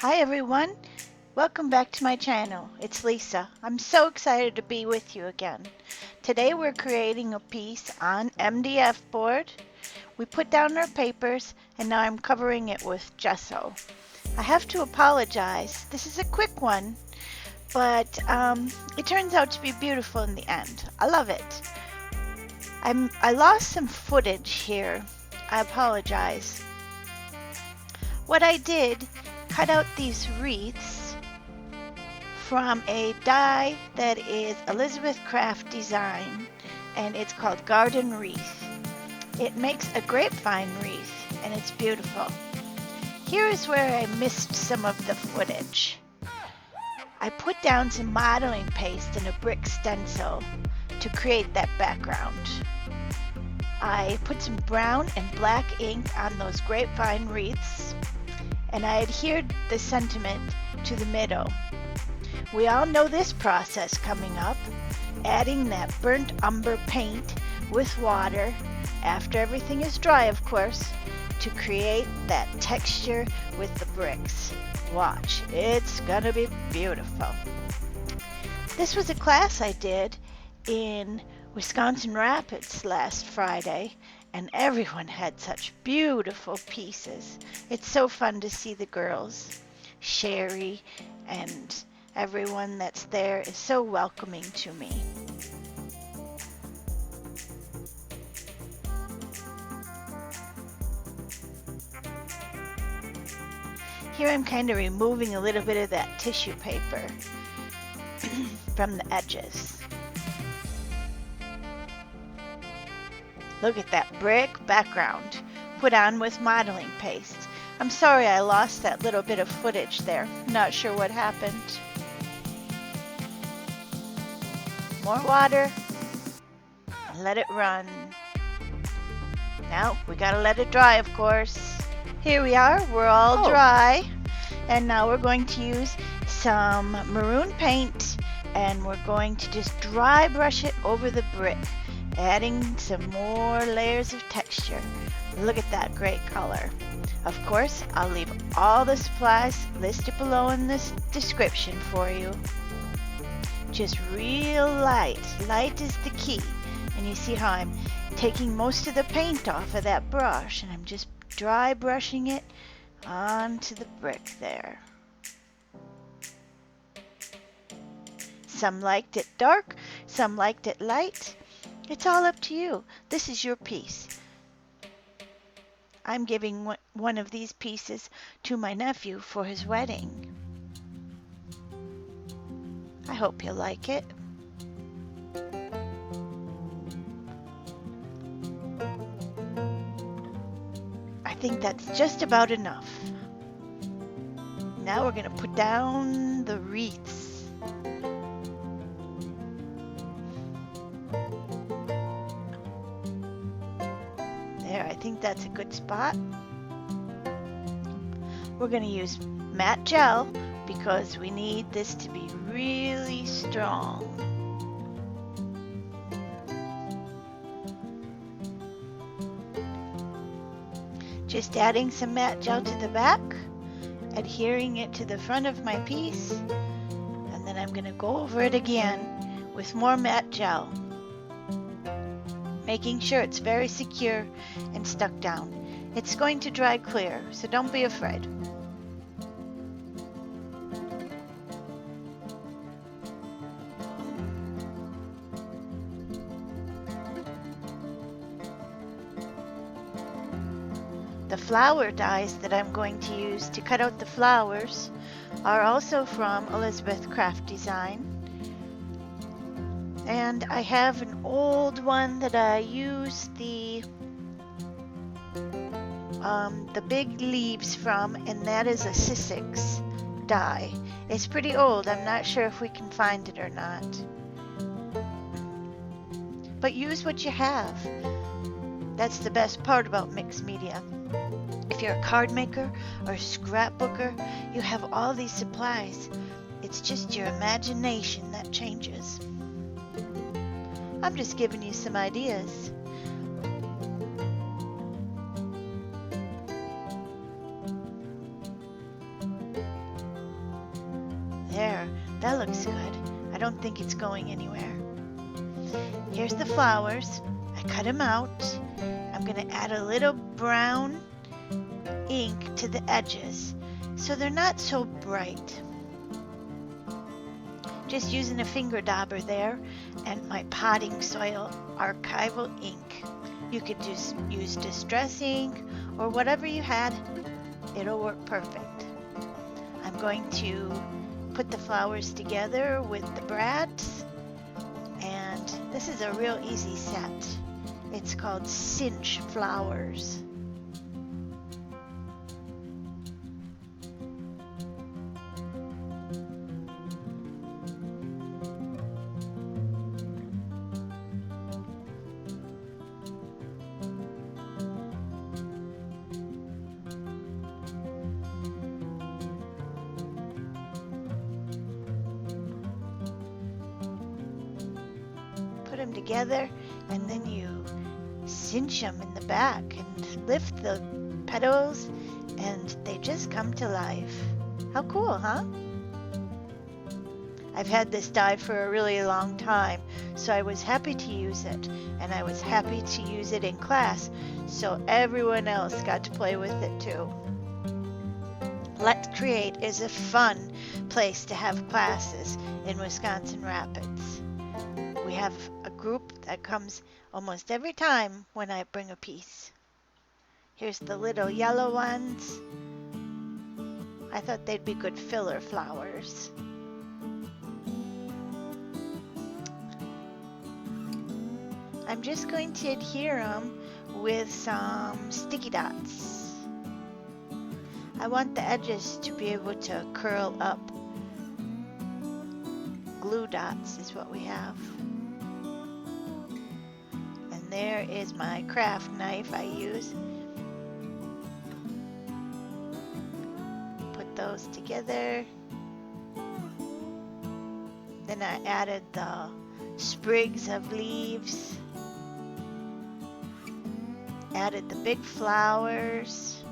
Hi everyone, welcome back to my channel. It's Lisa. I'm so excited to be with you again. Today we're creating a piece on Mdf board. We put down our papers and now I'm covering it with gesso. I have to apologize. This is a quick one, but it turns out to be beautiful in the end. I love it. I lost some footage here. I apologize. What I did, cut out these wreaths from a die that is Elizabeth Craft design, and it's called Garden Wreath. It makes a grapevine wreath and it's beautiful. Here is where I missed some of the footage. I put down some modeling paste in a brick stencil to create that background. I put some brown and black ink on those grapevine wreaths, and I adhered the sentiment to the middle. We all know this process coming up, adding that burnt umber paint with water, after everything is dry of course, to create that texture with the bricks. Watch, it's gonna be beautiful. This was a class I did in Wisconsin Rapids last Friday, and everyone had such beautiful pieces. It's so fun to see the girls. Sherry and everyone that's there is so welcoming to me. Here I'm kind of removing a little bit of that tissue paper from the edges. Look at that brick background put on with modeling paste. I'm sorry I lost that little bit of footage there. Not sure what happened. More water. And let it run. Now we gotta let it dry, of course. Here we are, we're all dry. And now we're going to use some maroon paint and we're going to just dry brush it over the brick, adding some more layers of texture. Look at that great color. Of course, I'll leave all the supplies listed below in this description for you. Just real light. Light is the key. And you see how I'm taking most of the paint off of that brush and I'm just dry brushing it onto the brick there. Some liked it dark, some liked it light. It's all up to you. This is your piece. I'm giving one of these pieces to my nephew for his wedding. I hope you'll like it. I think that's just about enough. Now we're going to put down the wreaths. I think that's a good spot. We're going to use matte gel because we need this to be really strong. Just adding some matte gel to the back, adhering it to the front of my piece, and then I'm going to go over it again with more matte gel, making sure it's very secure and stuck down. It's going to dry clear, so don't be afraid. The flower dies that I'm going to use to cut out the flowers are also from Elizabeth Craft Design. And I have an old one that I use the big leaves from, and that is a Sussex die. It's pretty old. I'm not sure if we can find it or not. But use what you have. That's the best part about mixed media. If you're a card maker or a scrapbooker, you have all these supplies. It's just your imagination that changes. I'm just giving you some ideas. There, that looks good. I don't think it's going anywhere. Here's the flowers. I cut them out. I'm going to add a little brown ink to the edges so they're not so bright. Just using a finger dauber there and my potting soil archival ink. You could just use distress ink or whatever you had. It'll work perfect. I'm going to put the flowers together with the brads, and this is a real easy set. It's called Cinch flowers. Put them together, and then you cinch them in the back and lift the petals, and they just come to life. How cool, huh? I've had this die for a really long time, so I was happy to use it, and I was happy to use it in class, so everyone else got to play with it too. Let's Create is a fun place to have classes in Wisconsin Rapids. We have a group that comes almost every time when I bring a piece. Here's the little yellow ones. I thought they'd be good filler flowers. I'm just going to adhere them with some sticky dots. I want the edges to be able to curl up. Glue dots is what we have. And there is my craft knife I use. Put those together. Then I added the sprigs of leaves. Added the big flowers.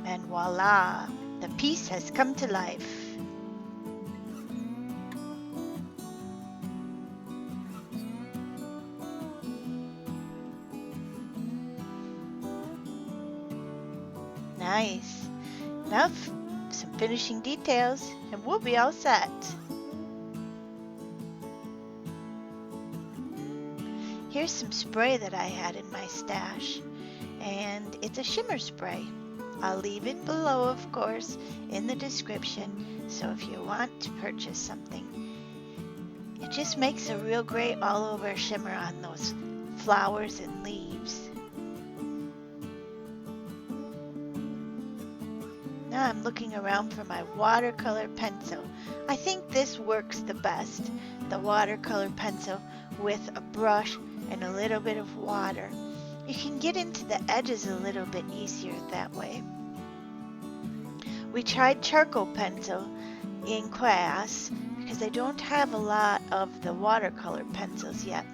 And voila, the piece has come to life. Nice. Now some finishing details and we'll be all set. Here's some spray that I had in my stash, and it's a shimmer spray. I'll leave it below, of course, in the description, so if you want to purchase something. It just makes a real great all-over shimmer on those flowers and leaves. Now I'm looking around for my watercolor pencil. I think this works the best, the watercolor pencil with a brush and a little bit of water. You can get into the edges a little bit easier that way. We tried charcoal pencil in class because I don't have a lot of the watercolor pencils yet,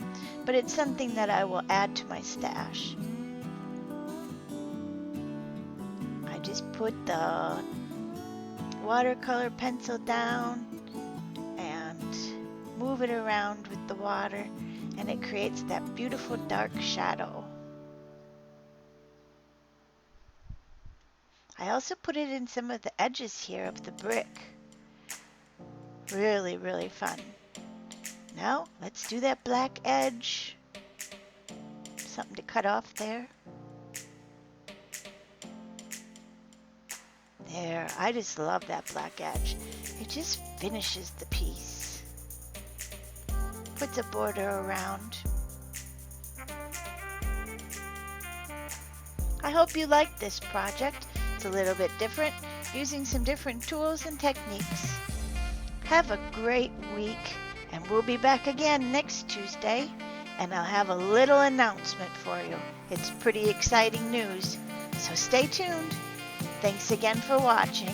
but it's something that I will add to my stash. I just put the watercolor pencil down and move it around with the water, and it creates that beautiful dark shadow. I also put it in some of the edges here of the brick. Really, really fun. Now, let's do that black edge. Something to cut off there. There, I just love that black edge. It just finishes the piece. Puts a border around. I hope you liked this project. It's a little bit different, using some different tools and techniques. Have a great week, and we'll be back again next Tuesday, and I'll have a little announcement for you. It's pretty exciting news, so stay tuned. Thanks again for watching.